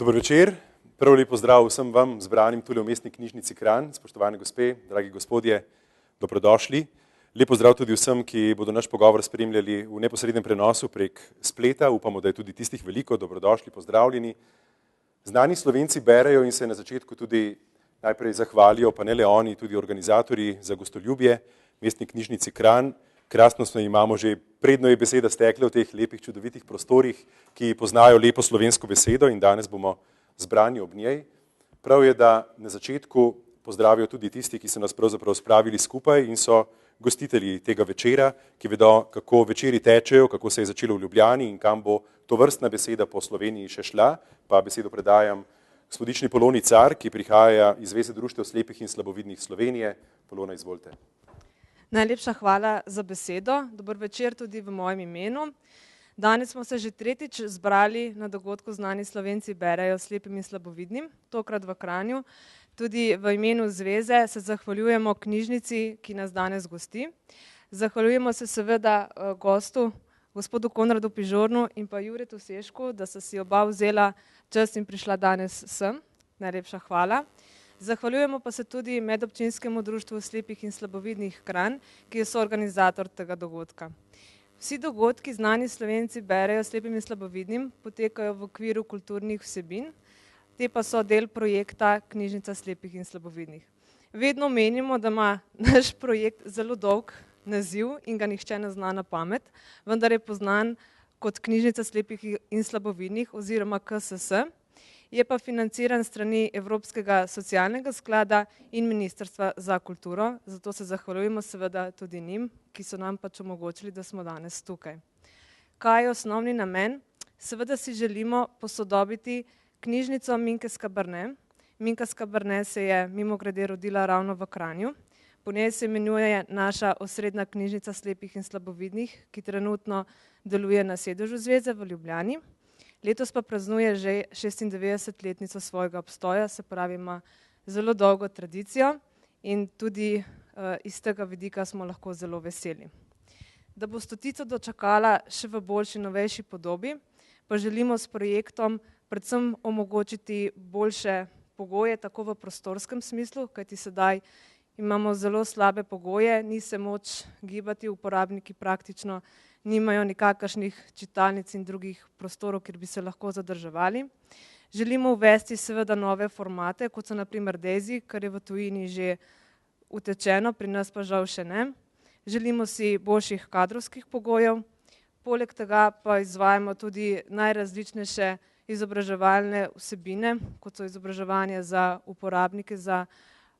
Dober večer, prav lep pozdrav vsem vam zbranim tule v Mestni knjižnici Kranj, spoštovane gospe, dragi gospodje, dobrodošli. Lep pozdrav tudi vsem, ki bodo naš pogovor spremljali v neposrednem prenosu prek spleta, upamo, da je tudi tistih veliko, dobrodošli, pozdravljeni. Znani Slovenci berejo in se na začetku tudi najprej zahvalijo, pa ne le oni, tudi organizatorji za gostoljubje, Mestni knjižnici Kranj. Krasno smo imamo že, predno je beseda stekla v teh lepih, čudovitih prostorih, ki poznajo lepo slovensko besedo in danes bomo zbrani ob njej. Prav je, da na začetku pozdravijo tudi tisti, ki so nas pravzaprav spravili skupaj in so gostitelji tega večera, ki vedo, kako večeri tečejo, kako se je začelo v Ljubljani in kam bo tovrstna beseda po Sloveniji še šla. Pa besedo predajam gospodični Poloni Car, ki prihaja iz Zveze društev slepih in slabovidnih Slovenije. Polona, izvolite. Najlepša hvala za besedo. Dober večer tudi v mojem imenu. Danes smo se že tretjič zbrali na dogodku Znani Slovenci berejo slepim in slabovidnim, tokrat v Kranju. Tudi v imenu zveze se zahvaljujemo knjižnici, ki nas danes gosti. Zahvaljujemo se seveda gostu, gospodu Konradu Pižornu in pa Juretu Sešku, da so si oba vzela čas in prišla danes sem. Najlepša hvala. Zahvaljujemo pa se tudi Medobčinskemu društvu slepih in slabovidnih Kranj, ki je soorganizator tega dogodka. Vsi dogodki Znani Slovenci berejo slepim in slabovidnim potekajo v okviru kulturnih vsebin, te pa so del projekta Knjižnica slepih in slabovidnih. Vedno menimo, da ima naš projekt zelo dolg naziv in ga nihče ne zna na pamet, vendar je poznan kot Knjižnica slepih in slabovidnih oziroma KSS. Je pa financiran strani Evropskega socialnega sklada in Ministrstva za kulturo, zato se zahvaljujemo seveda tudi njim, ki so nam pač omogočili, da smo danes tukaj. Kaj je osnovni namen? Seveda si želimo posodobiti knjižnico Minke Skabernet. Minka Skabernet se je mimogrede rodila ravno v Kranju. Po njej se imenuje naša osrednja knjižnica slepih in slabovidnih, ki trenutno deluje na sedežu zveze v Ljubljani. Letos pa praznuje že 96-letnico svojega obstoja, se pravi ima zelo dolgo tradicijo in tudi iz tega vidika smo lahko zelo veseli. Da bo stotico dočakala še v boljši, novejši podobi, pa želimo s projektom predvsem omogočiti boljše pogoje, tako v prostorskem smislu, kajti sedaj imamo zelo slabe pogoje, ni se moč gibati, uporabniki praktično nimajo nikakršnih čitalnic in drugih prostorov, kjer bi se lahko zadrževali. Želimo uvesti seveda nove formate, kot so na primer Daisy, kar je v tujini že utečeno, pri nas pa žal še ne. Želimo si boljših kadrovskih pogojev, poleg tega pa izvajamo tudi najrazličnejše izobraževalne vsebine, kot so izobraževanje za uporabnike, za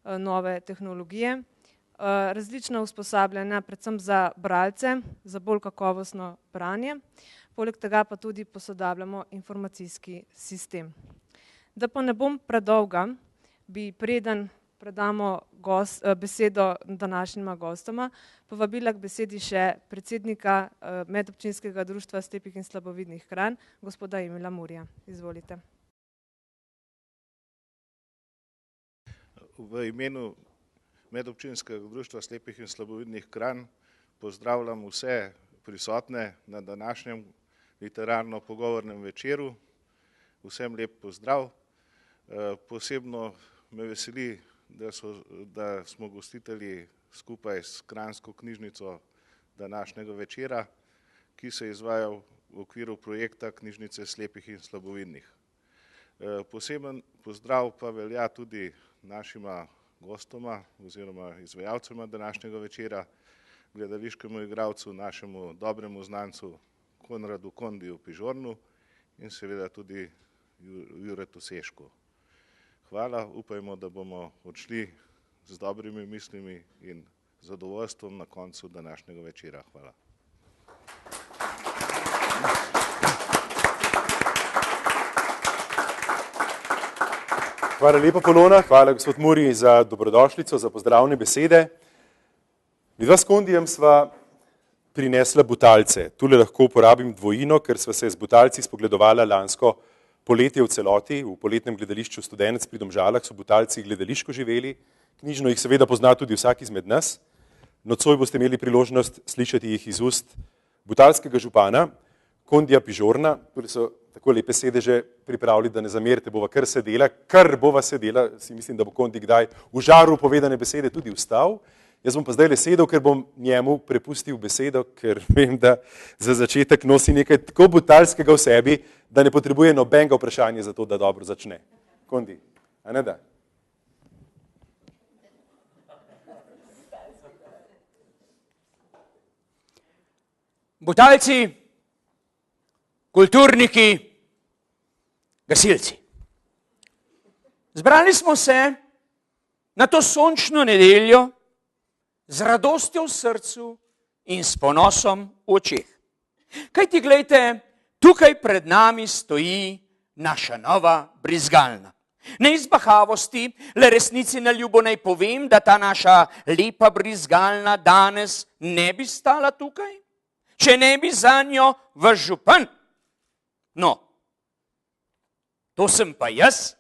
nove tehnologije. Različna usposabljanja, predvsem za bralce, za bolj kakovostno branje, poleg tega pa tudi posodabljamo informacijski sistem. Da pa ne bom predolga, bi preden predamo besedo današnjima gostoma, povabila k besedi še predsednika Medobčinskega društva slepih in slabovidnih Kranj, gospoda Emila Murija. Izvolite. V imenu Medobčinskega društva slepih in slabovidnih Kranj pozdravljam vse prisotne na današnjem literarno-pogovornem večeru. Vsem lep pozdrav. Posebno me veseli, da smo gostitelji skupaj s Kranjsko knjižnico današnjega večera, ki se izvaja v okviru projekta Knjižnice slepih in slabovidnih. Poseben pozdrav pa velja tudi našima gostoma oziroma izvajalcema današnjega večera, gledališkemu igralcu, našemu dobremu znancu Konradu Kondiju Pižornu in seveda tudi Juretu Sešku. Hvala, upajmo, da bomo odšli z dobrimi mislimi in zadovoljstvom na koncu današnjega večera. Hvala. Hvala lepa, Polona, hvala gospod Muri za dobrodošlico, za pozdravne besede. Midva s Kondijem sva prinesla Butalce. Tule lahko uporabim dvojino, ker sva se z Butalci spogledovala lansko poletje v celoti, v poletnem gledališču Studenec pri Domžalah so Butalci gledališko živeli. Knjižno jih seveda pozna tudi vsak izmed nas. Nocoj boste imeli priložnost slišati jih iz ust butalskega župana, Kondija Pižorna. Tule so tako lepe sedeže pripravili, da ne zamerite, bova kar bova sedela, si mislim, da bo Kondi kdaj v žaru povedane besede tudi vstal. Jaz bom pa zdaj le sedel, ker bom njemu prepustil besedo, ker vem, da za začetek nosi nekaj tako butalskega v sebi, da ne potrebuje nobenega vprašanja za to, da dobro začne. Kondi, a ne da? Butalci, kulturniki, gasilci. Zbrali smo se na to sončno nedeljo z radostjo v srcu in s ponosom v očeh. Kajti, glejte, tukaj pred nami stoji naša nova brizgalna. Ne iz bahavosti, le resnici na ljubo naj povem, da ta naša lepa brizgalna danes ne bi stala tukaj, če ne bi zanjo vaš župan. No, to sem pa jaz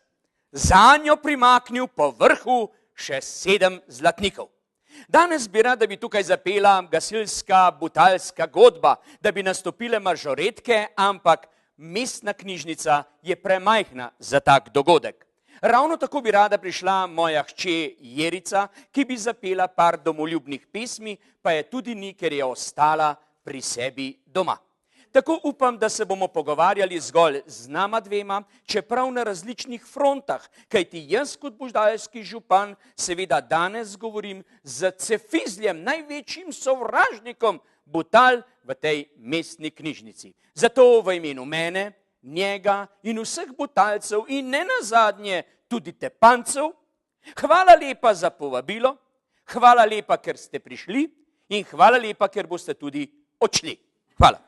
zanjo primaknil po vrhu še 7 zlatnikov. Danes bi rad, da bi tukaj zapela gasilska, butalska godba, da bi nastopile mažoretke, ampak mestna knjižnica je premajhna za tak dogodek. Ravno tako bi rada prišla moja hče Jerica, ki bi zapela par domoljubnih pesmi, pa je tudi ni, ker je ostala pri sebi doma. Tako upam, da se bomo pogovarjali zgolj z nama dvema, čeprav na različnih frontah, kajti jaz kot butalski župan seveda danes govorim z Cefizljem, največjim sovražnikom butal v tej mestni knjižnici. Zato v imenu mene, njega in vseh butalcev in ne nazadnje tudi tepancev, hvala lepa za povabilo, hvala lepa, ker ste prišli in hvala lepa, ker boste tudi odšli. Hvala.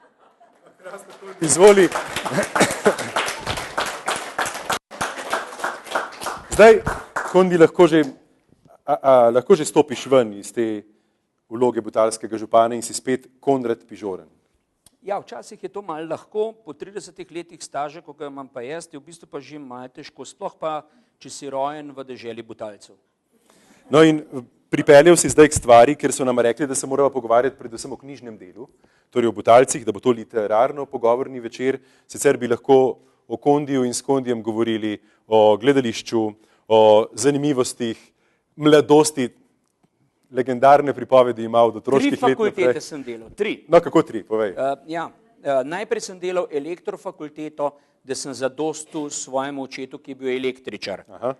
Izvoli. Zdaj, Kondi, lahko že stopiš ven iz te vloge butalskega župana in si spet Konrad Pižoren. Ja, včasih je to malo lahko, po 30 letih staže, ko ga imam pa jaz, je v bistvu pa že malo težko, sploh pa, če si rojen v deželi butalcev. No in pripeljal si zdaj k stvari, ker so nam rekli, da se moramo pogovarjati predvsem o knjižnem delu, torej o butalcih, da bo to literarno pogovorni večer, sicer bi lahko o Kondiju in s Kondijem govorili o gledališču, o zanimivostih, mladosti, legendarne pripovedi ima od otroških let naprej. 3 fakultete sem delal, 3. No, kako 3, povej. Najprej sem delal elektrofakulteto, da sem zadostil svojemu očetu, ki je bil električar. Aha.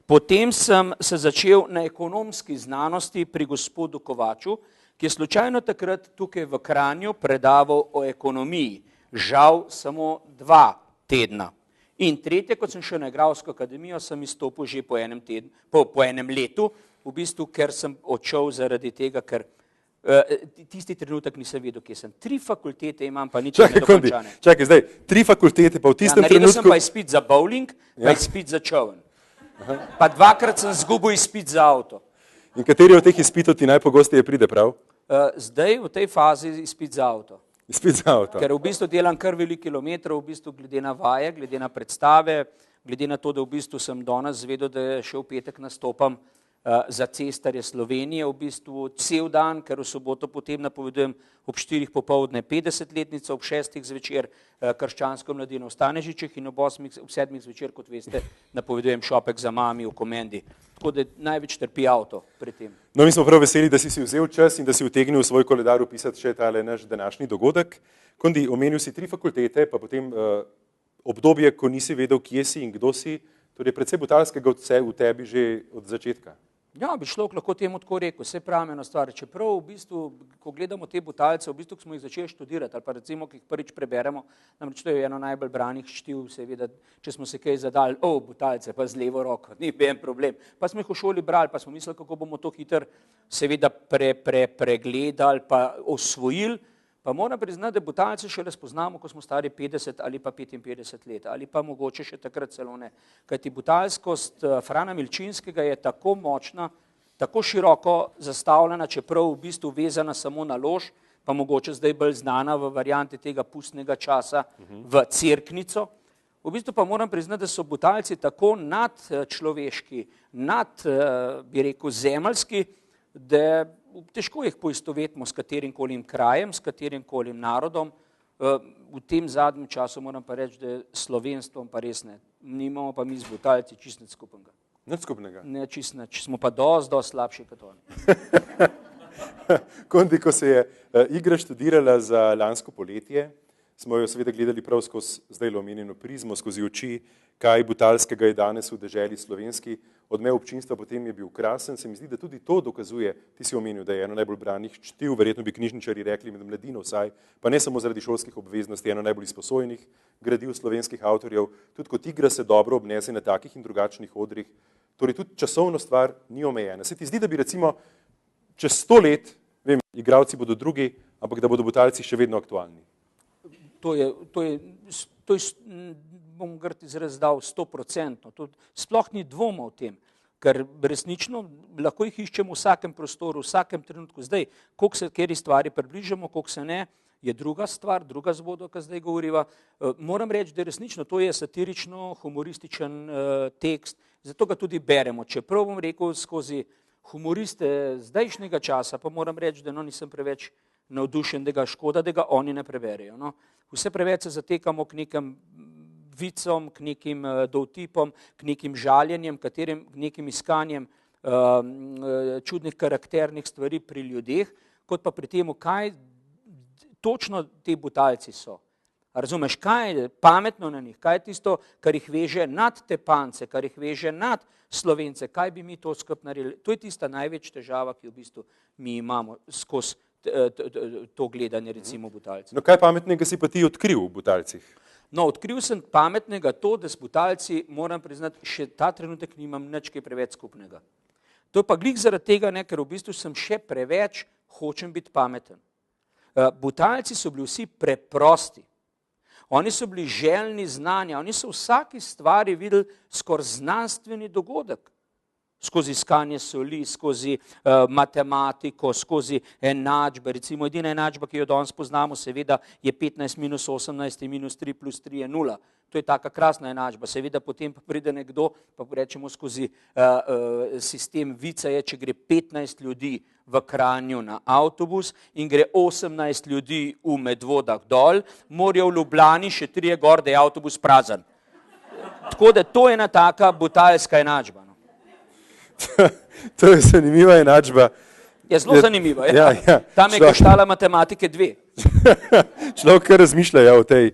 Potem sem se začel na ekonomski znanosti pri gospodu Kovaču, ki je slučajno takrat tukaj v Kranju predaval o ekonomiji. Žal samo 2 tedna. In tretje, kot sem šel na igralsko akademijo, sem izstopil že po enem letu, v bistvu, ker sem odšel zaradi tega, ker tisti trenutek nisem vedel, kje sem. 3 fakultete imam, pa nič ne dokončane. Čakaj, zdaj, 3 fakultete, pa v tistem trenutku... Naredil sem pa izpit za bowling, pa izpit za čovn. Pa 2-krat sem zgubil izpit za avto. In kateri od teh izpitov ti najpogosteje pride prav? Zdaj v tej fazi izpit za avto. Izpit za avto. Ker v bistvu delam kar veliko kilometrov, v bistvu glede na vaje, glede na predstave, glede na to, da v bistvu sem danes zvedel, da še v petek nastopam za cestarje Slovenije, v bistvu cel dan, ker v soboto potem napovedujem ob 4 popoldne 50-letnico, ob 6 zvečer krščansko mladino v Stanežičih in ob 7 zvečer, kot veste, napovedujem šopek za mami v Komendi. Tako da največ trpi avto pri tem. No, mi smo prav veseli, da si vzel čas in da si utegnil v svoj koledar upisati še tale naš današnji dogodek. Kondi, omenil si 3 fakultete, pa potem obdobje, ko nisi vedel, kje si in kdo si, torej predvsej butalskega v tebi že od začetka. Ja, bi človek lahko temu tako rekel, vse pravi ena stvar. Čeprav v bistvu, ko gledamo te butalce, v bistvu smo jih začeli študirati, ali pa recimo, ki jih prvič preberemo, namreč to je eno najbolj branih čtiv, seveda, če smo se kaj zadali, butalce, pa z levo roko, ni en problem. Pa smo jih v šoli brali, pa smo mislili, kako bomo to hitro seveda pregledali, pa osvojili. Pa moram priznati, da butalce šele spoznamo, ko smo stari 50 ali pa 55 let, ali pa mogoče še takrat celo ne. Kajti butalskost Frana Milčinskega je tako močna, tako široko zastavljena, čeprav v bistvu vezana samo na lož, pa mogoče zdaj bolj znana v varianti tega pustnega časa v Cerknico. V bistvu pa moram priznati, da so butalci tako nadčloveški, bi rekel, zemeljski, da težko jih poistovetimo s katerim kolim krajem, s katerim kolim narodom. V tem zadnjem času moram pa reči, da je slovenstvom pa res ne. Nimamo pa mi z Butalci čist nič skupnega. Nič skupnega. Ne čist nič. Smo pa dosti slabši kot oni. Kondi, ko se je igra študirala za lansko poletje, smo jo seveda gledali prav skozi zdaj omenjeno prizmo, skozi oči, kaj butalskega je danes v deželi slovenski. Odmev občinstva potem je bil krasen, se mi zdi, da tudi to dokazuje, ti si omenil, da je eno najbolj branih čtiv, verjetno bi knjižničari rekli med mladino vsaj, pa ne samo zaradi šolskih obveznosti, eno najbolj izposojenih gradiv slovenskih avtorjev, tudi kot igra se dobro obnese na takih in drugačnih odrih, torej tudi časovno stvar ni omejena. Se ti zdi, da bi recimo čez 100 let, vem, igralci bodo drugi, ampak da bodo Butalci še vedno aktualni? To je bom grd izraz dal 100%. Sploh ni dvoma o tem, ker resnično lahko jih iščemo v vsakem prostoru, v vsakem trenutku. Zdaj, koliko se kjeri stvari približamo, koliko se ne, je druga stvar, druga zgodba, ki zdaj govoriva. Moram reči, da resnično to je satirično, humorističen tekst, zato ga tudi beremo. Čeprav bom rekel skozi humoriste zdajšnjega časa, pa moram reči, da nisem preveč navdušen, da ga škoda, da ga oni ne preberejo. No. Vse preveč se zatekamo k nekem vicom, k nekim dovtipom, k nekim žaljenjem, k nekim iskanjem čudnih karakternih stvari pri ljudeh, kot pa pri temu, kaj točno ti Butalci so. Razumeš, kaj je pametno na njih, kaj je tisto, kar jih veže nad Tepance, kar jih veže nad Slovence, kaj bi mi to skupaj naredili. To je tista največ težava, ki v bistvu mi imamo skozi to gledanje, recimo Butalci. No, kaj pametnega si pa ti odkril v Butalcih? No, odkril sem pametnega to, da s Butalci, moram priznati, še ta trenutek nimam nič kaj preveč skupnega. To je pa glih zaradi tega, ne, ker v bistvu sem še preveč hočem biti pameten. Butalci so bili vsi preprosti. Oni so bili željni znanja, oni so v vsaki stvari videli skoraj znanstveni dogodek. Skozi iskanje soli, skozi matematiko, skozi enačbe. Recimo edina enačba, ki jo danes poznamo, seveda je 15 minus 18 minus 3 plus 3 je 0. To je taka krasna enačba. Seveda potem pa pride nekdo, pa rečemo skozi sistem vica je, če gre 15 ljudi v Kranju na avtobus in gre 18 ljudi v Medvodah dol, morajo v Ljubljani še 3 gor, da je avtobus prazen. Tako da to je ena taka butalska enačba. To je zanimiva enačba. Je zelo zanimiva. Ja. Tam je koštala matematike 2. Človek kar razmišlja o tej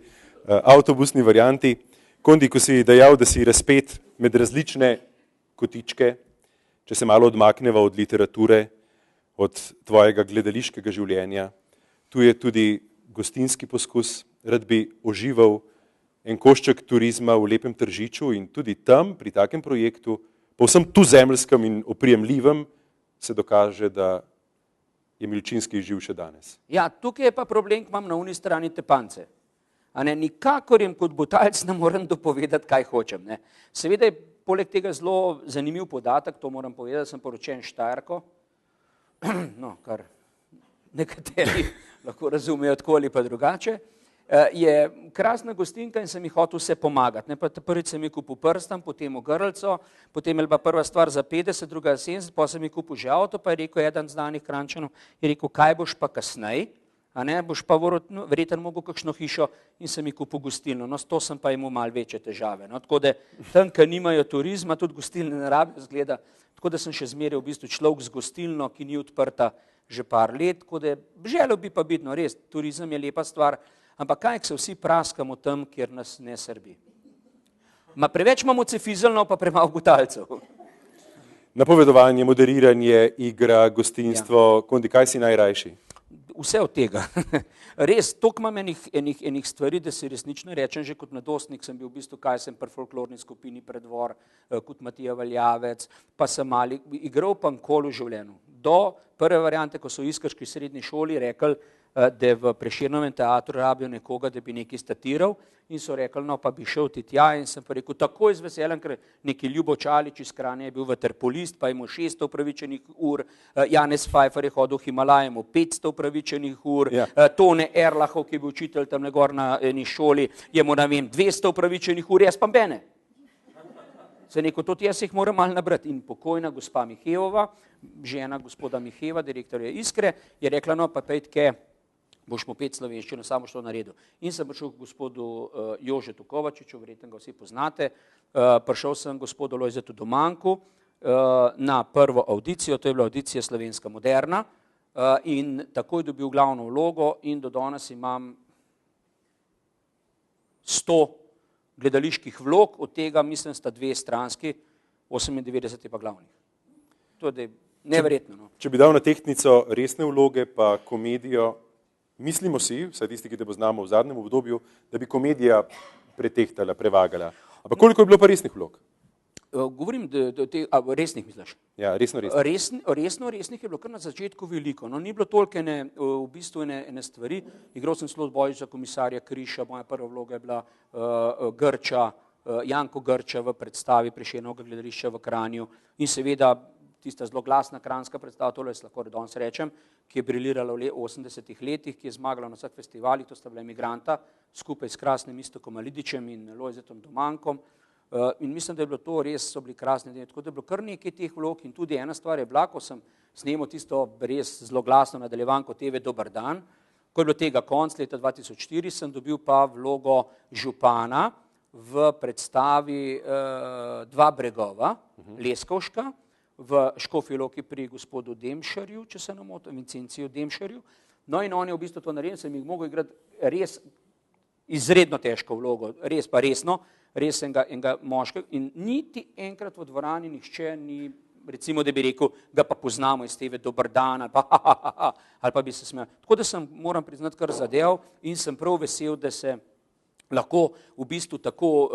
avtobusni varianti. Kondi, ko si dejal, da si razpet med različne kotičke, če se malo odmakneva od literature, od tvojega gledališkega življenja, tu je tudi gostinski poskus, rad bi ožival en košček turizma v Lepem Tržiču in tudi tam pri takem projektu povsem tuzemljskem in oprijemljivem se dokaže, da je Milčinski živ še danes. Ja, tukaj je pa problem, ki imam na uni strani Tepance. Nikakor jim kot Butalc ne morem dopovedati, kaj hočem. Ne. Seveda je poleg tega zelo zanimiv podatek, to moram povedati, sem poročen s Štajerko, no, kar nekateri lahko razumejo tako ali pa drugače. Je krasna gostinka in sem jih hotel vse pomagati. Prvič sem jih kupil prstan, potem ogrlco, potem je bila prva stvar za 50, druga za 70, pa sem jih kupil že avto, pa je rekel eden znanih Kranjčanov, je rekel, kaj boš pa kasneje, boš pa verjetno mogel kakšno hišo in sem jih kupil gostilno. No, s to sem pa imel malo večje težave. No, tako da tam, ki nimajo turizma, tudi gostilne ne rabijo zgleda, tako da sem še zmeraj v bistvu človek z gostilno, ki ni odprta že par let, tako da želel bi pa biti, no res, turizem je lepa stvar, ampak kaj se vsi praskamo tam, kjer nas ne srbi. Preveč imamo cefizalno, pa premalo Butalcev. Napovedovanje, moderiranje, igra, gostinstvo, Kondi, kaj si najrajši? Vse od tega. Res, toliko imam enih stvari, da si resnično rečem, že kot mladostnik sem bil v bistvu, kaj sem pri folklorni skupini Predvor, kot Matija Valjavec, pa sem mali, igral pa nikoli v življenju. Do prve variante, ko so v iskrški srednji šoli rekli, da v Prešernovem teatru rabijo nekoga, da bi nekaj statiral in so rekli, no pa bi šel ti tja in sem pa rekel, takoj z veseljem, ker neki Ljubo Čalič iz Kranja je bil vaterpolist, pa imel 600 upravičenih ur, Janez Pfeiffer je hodil v Himalaje, imel 500 upravičenih ur, Tone Erlahov, ki je bil učitelj tam gor na eni šoli, je mu, 200 upravičenih ur, jaz pa mene. Se neko, tudi jaz jih moram malo nabrati. In pokojna gospa Mihejova, žena gospoda Mihejeva, direktorja Iskre, je rekla, no pa pejtke, boš mu pet slovenščino, samo što naredil. In sem prišel k gospodu Jožetu Kovačiču, verjetno ga vsi poznate, prišel sem gospodu Lojzetu Domanku na prvo audicijo, to je bila audicija Slovenska moderna, in takoj dobil glavno vlogo in do danes imam 100 gledaliških vlog, od tega mislim sta 2 stranski, 98 je pa glavnih. To je neverjetno. No. Če bi dal na tehtnico resne vloge pa komedijo, mislimo si, vsaj tisti, ki te poznamo v zadnjem obdobju, da bi komedija pretehtala, prevagala. Ampak koliko je bilo pa resnih vlog? Govorim, resnih misliš? Ja, resnih je bilo kar na začetku veliko. No, ni bilo toliko v bistvu ene stvari. Igral sem celo Božiča, komisarja Kriša, moja prva vloga je bila Grča, Janko Grča v predstavi Prešernovega gledališča v Kranju in seveda tista zelo glasna kranjska predstava, tole lahko danes rečem, ki je brilirala v 80-ih letih, ki je zmagala na vseh festivalih, to sta bila Emigranta, skupaj s krasnim Iztokom Alidičem in Lojzetom Domankom. In mislim, da je bilo to res, so bili krasni dnevi, tako da je bilo kar nekaj teh vlog in tudi ena stvar je bila, ko sem snemal tisto res zelo glasno nadaljevanko TV Dober dan, ko je bilo tega konc leta 2004, sem dobil pa vlogo župana v predstavi Dva bregova, Leskovška, v Škofji Loki pri gospodu Demšarju, če se ne motim, Vincenciju Demšarju. No in on je v bistvu to naredil, sem jih mogel igrati res izredno težko vlogo, res pa resno, res enega moškega in niti enkrat v dvorani nihče ni, recimo, da bi rekel, ga pa poznamo iz TV Dober dan ali pa bi se smejal. Tako da sem, moram priznati, kar zadev in sem prav vesel, da se lahko v bistvu tako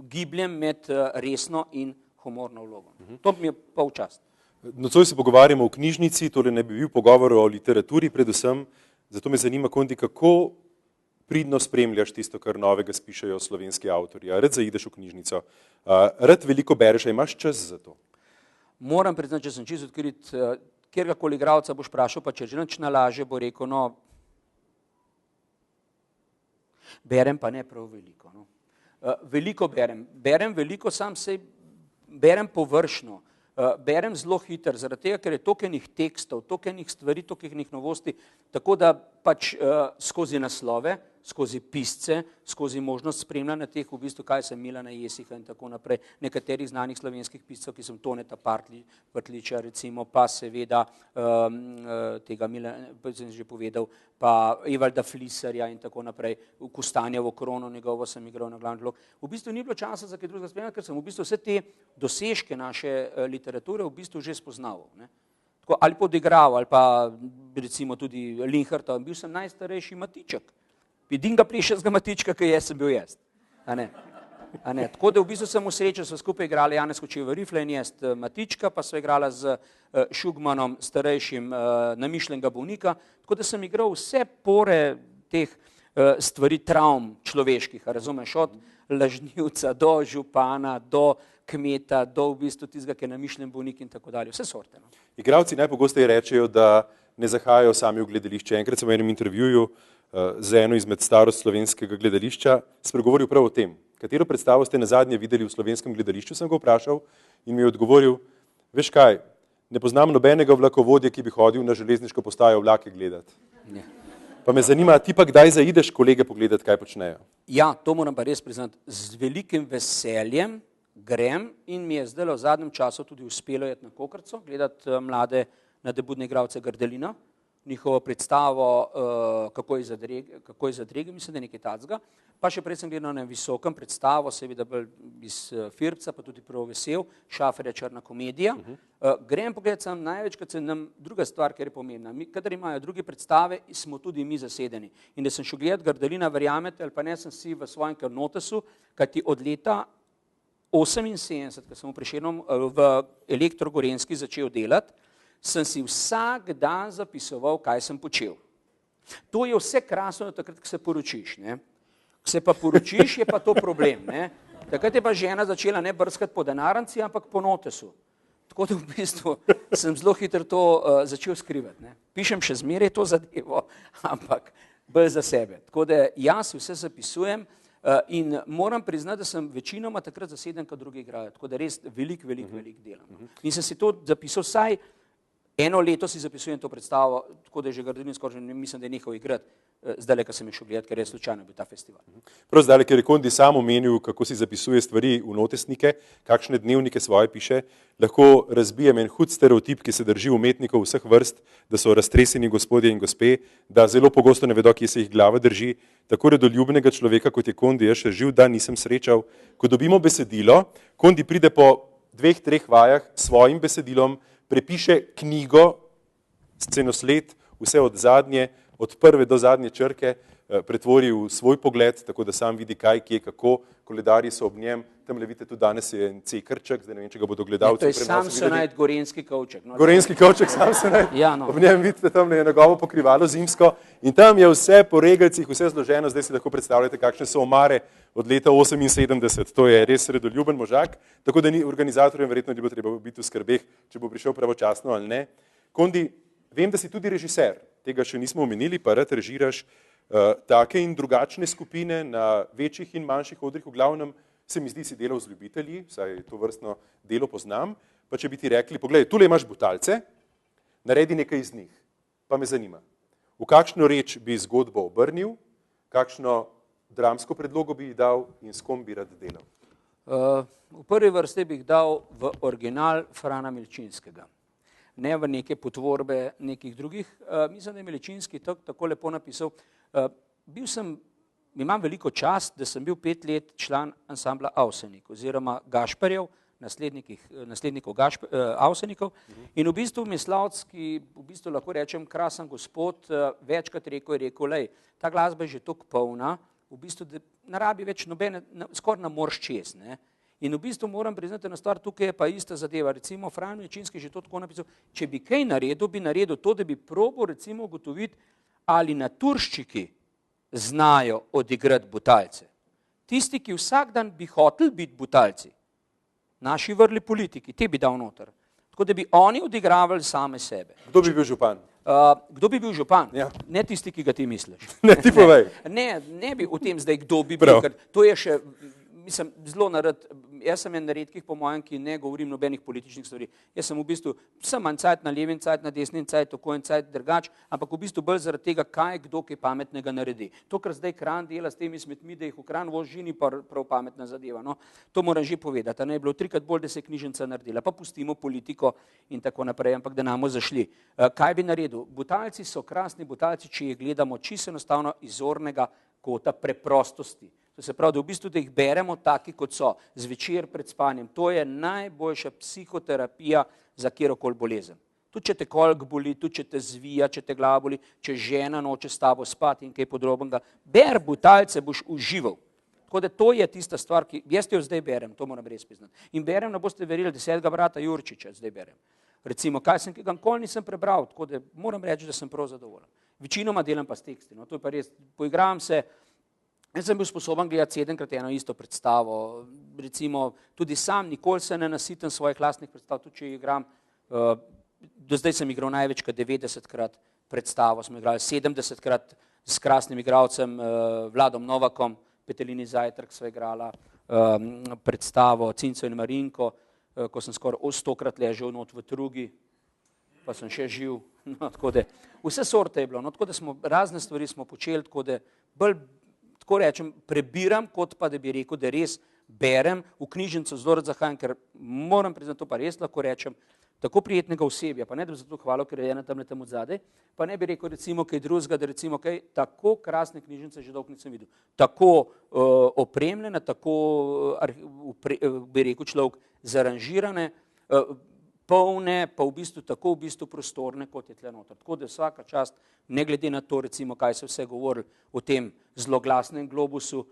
gibljem med resno in humorno vlogo. To mi je pa v čast. Nocoj se pogovarjamo o knjižnici, torej ne bi bil pogovor o literaturi predvsem, zato me zanima, Kondi, kako pridno spremljaš tisto, kar novega spišajo slovenski avtorji. Rad zaideš v knjižnico, rad veliko bereš, a imaš čas za to? Moram priznati, če sem čisto odkrit, kjerkoli igralca boš vprašal, pa če že nič nalaže, bo rekel, no, berem pa ne prav veliko. No. Veliko berem veliko, sam se berem površno, berem zelo hiter, zaradi tega, ker je toliko enih tekstov, toliko enih stvari, toliko enih novosti, tako da pač skozi naslove, skozi pisce, skozi možnost spremljanja teh, v bistvu, kaj sem Milana Jesiha in tako naprej, nekaterih znanih slovenskih piscev, ki sem Toneta Partliča, recimo, pa seveda tega Milana, sem že povedal, pa Evalda Flisarja in tako naprej, Kostanjevo krono njegovo sem igral na glavni vlog. V bistvu ni bilo časa za kaj drugega spremljanja, ker sem v bistvu vse te dosežke naše literature v bistvu že spoznaval. Ne? Tako, ali podigral, ali pa recimo tudi Linharta, bil sem najstarejši matiček. Edinga prišelskega matička, ki sem bil jaz. A ne? Tako da v bistvu sem v srečo, so skupaj igrali Janez Kočevar Rifle in jaz matička, pa so igrala z Šugmanom, starejšim namišljenega bolnika, tako da sem igral vse pore teh stvari, travm človeških, razumeš, od lažnivca do župana, do kmeta, do v bistvu tistega, ki je namišljen bolnik in tako dalje, vse sorte. No. Igralci najpogosteje rečejo, da ne zahajajo sami v gledališče. Enkrat sem v enem intervjuju z eno izmed starost slovenskega gledališča spregovoril prav o tem. Katero predstavo ste nazadnje videli v slovenskem gledališču, sem ga vprašal in mi je odgovoril, veš kaj, ne poznam nobenega vlakovodja, ki bi hodil na železniško postajo vlake gledati. Ne. Pa me zanima, ti pa kdaj zaideš kolege pogledati, kaj počnejo? Ja, to moram pa res priznati, z velikim veseljem grem in mi je zdaj v zadnjem času tudi uspelo jeti na Kokrco, gledati mlade nadebudne igralce Gardelina, njihovo predstavo, kako je zadrege, mislim, da je nekaj tacga. Pa še prej sem gledal na visokem predstavo, seveda bolj iz Firbca, pa tudi prav vesel, Šaferja Črna komedija. Grem pogledati sam največkrat se nam druga stvar, ker je pomembna. Kadar imajo druge predstave, smo tudi mi zasedeni. In da sem šel gledati Gardelina, verjamete, ali pa ne, sem si v svojem notesu, kajti od leta 78, ko sem v Elektro Gorenjski začel delati, sem si vsak dan zapisoval, kaj sem počel. To je vse krasno, takrat, ko se poročiš. Ne? Ko se pa poročiš, je pa to problem. Ne? Takrat je pa žena začela ne brskati po denarnici, ampak po notesu. Tako da v bistvu sem zelo hitro to začel skrivati. Ne? Pišem še zmeraj to zadevo, ampak bolj za sebe. Tako da jaz vse zapisujem in moram priznati, da sem večinoma takrat zaseden, kot drugi igrajo. Tako da res veliko delam. In sem si to zapisal vsaj Eno leto si zapisujem to predstavo, tako da je že Grdinin skoraj, mislim, da je nehal igrati, zdaj, ko sem je šel gledati, ker je slučajno bil ta festival. Prav zdaj, ker je Kondi sam omenil, kako si zapisuje stvari v notesnike, kakšne dnevnike svoje piše, lahko razbijem en hud stereotip, ki se drži umetnikov vseh vrst, da so raztreseni gospodje in gospe, da zelo pogosto ne vedo, kje se jih glava drži. Tako redoljubnega človeka, kot je Kondi, jaz še živ dan nisem srečal. Ko dobimo besedilo, Kondi pride po 2-3 vajah s svojim besedilom, prepiše knjigo, scenosled, vse od prve do zadnje črke, pretvori v svoj pogled, tako da sam vidi, kaj, kje, kako, koledarji so ob njem, tamle vidite, tudi danes je en C-krček, zdaj ne vem, če ga bodo gledalci To je Samsonite gorenjski kovček. No, gorenjski kovček Samsonite, ja, no. Ob njem vidite, tamle je njegovo pokrivalo zimsko in tam je vse po regelcih, vse zloženo, zdaj si lahko predstavljate, kakšne so omare od leta 78, to je res redoljuben možak, tako da ni organizatorjem verjetno ni bo treba biti v skrbeh, če bo prišel pravočasno ali ne. Kondi, vem, da si tudi režiser, tega še nismo omenili, pa rad režiraš take in drugačne skupine na večjih in manjših odrih, v glavnem se mi zdi, si delal z ljubitelji, saj to vrstno delo poznam, pa če bi ti rekli, poglej, tule imaš Butalce, naredi nekaj iz njih, pa me zanima, v kakšno reč bi zgodbo obrnil, kakšno dramsko predlogo bi ji dal in s kom bi rad delal? V prvi vrsti bi jih dal v original Frana Milčinskega, ne v neke potvorbe nekih drugih. Mislim, da je Milčinski tako lepo napisal. Imam veliko čast, da sem bil 5 let član ansambla Avsenik oziroma Gašperjev, naslednikov Avsenikov in v bistvu Mislavc, ki v bistvu lahko rečem krasen gospod, večkrat je rekel, lej, ta glasba je že toliko polna, v bistvu da ne rabi več nobene, skoraj na morš čez, ne. In v bistvu moram priznati eno stvar, tukaj je pa ista zadeva. Recimo Fran Milčinski že to tako napisal, če bi kaj naredil, bi naredil to, da bi probal recimo ugotoviti, ali naturščiki znajo odigrati Butalce. Tisti, ki vsak dan bi hoteli biti Butalci, naši vrli politiki, te bi dal noter. Tako da bi oni odigravali same sebe. Kdo bi bil župan? Kdo bi bil župan? Ja. Ne tisti, ki ga ti misliš. Ne, ti povej. Ne bi o tem zdaj, kdo bi bil, ker to je še, mislim, zelo narad, jaz sem en redkih po mojem, ki ne govorim nobenih političnih stvari. Jaz sem v bistvu, sem en cajt na levi, cajt na desni, cajt tako en cajt drugač, ampak v bistvu bolj zaradi tega, kaj kdo kaj pametnega naredi. To, kar zdaj Kranj dela s temi smetmi, da jih v Kranj vozi, ni prav pametna zadeva. No? To moram že povedati, ne je bilo 3-krat bolj, da se je knjižnica naredila, pa pustimo politiko in tako naprej, ampak da namo zašli. Kaj bi naredil? Butalci so krasni Butalci, če jih gledamo čisto enostavno iz zornega kota preprostosti. To se pravi, da v bistvu, da jih beremo taki, kot so, zvečer pred spanjem. To je najboljša psihoterapija za kjerokoli bolezen. Tudi če te kolk boli, tudi če te zvija, če te glava boli, če žena noče s tabo spati in kaj podrobnega, ber Butalce, boš užival. Tako da to je tista stvar, ki jaz jo zdaj berem, to moram res priznati. In berem, ne boste verjeli, 10. brata Jurčiča zdaj berem. Recimo, kaj sem, ki ga nikoli nisem prebral, tako da moram reči, da sem prav zadovoljen. Večinoma delam pa s teksti, no, to je pa res, poigravam se. Jaz sem bil sposoben gledati 7-krat eno isto predstavo, recimo tudi sam nikoli se ne nasitem svojih lastnih predstav, tudi če igram, do zdaj sem igral največkrat 90-krat predstavo, smo igrali 70-krat s krasnim igralcem Vladom Novakom, Petelini zajtrk sva igrala predstavo Cinco in Marinko, ko sem skoraj 100-krat ležal not v trugi, pa sem še živ, no, tako da vse sorte je bilo, no, tako da smo razne stvari smo počeli, tako da bolj tako rečem, prebiram, kot pa da bi rekel, da res berem v knjižnico zelo rad zahajam, ker moram priznati, to pa res lahko rečem, tako prijetnega osebja, pa ne da bi za to hvalil, ker je ena tamle tam odzadaj, pa ne bi rekel recimo kaj drugega, da recimo kaj tako krasne knjižnice že dolgo nisem videl. Tako opremljene, tako bi rekel človek zaranžirane, polne, pa v bistvu tako v bistvu prostorne, kot je tle noter. Tako da vsaka čast, ne glede na to, recimo, kaj se vse govori o tem zloglasnem globusu,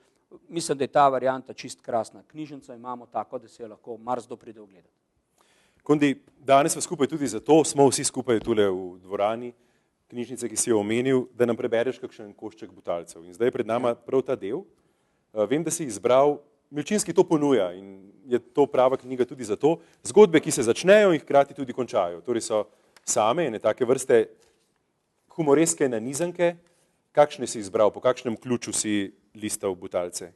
mislim, da je ta varianta čist krasna. Knjižnico imamo tako, da se jo lahko marsikdo pride ogledati. Kondi, danes smo skupaj tudi zato, smo vsi skupaj tule v dvorani knjižnice, ki si jo omenil, da nam prebereš kakšen košček Butalcev. In zdaj je pred nama prav ta del. Vem, da si izbral, Milčinski to ponuja in je to prava knjiga tudi zato, zgodbe, ki se začnejo in hkrati tudi končajo. Torej so same ene take vrste humoreske nanizanke. Kakšne si izbral, po kakšnem ključu si listal Butalce?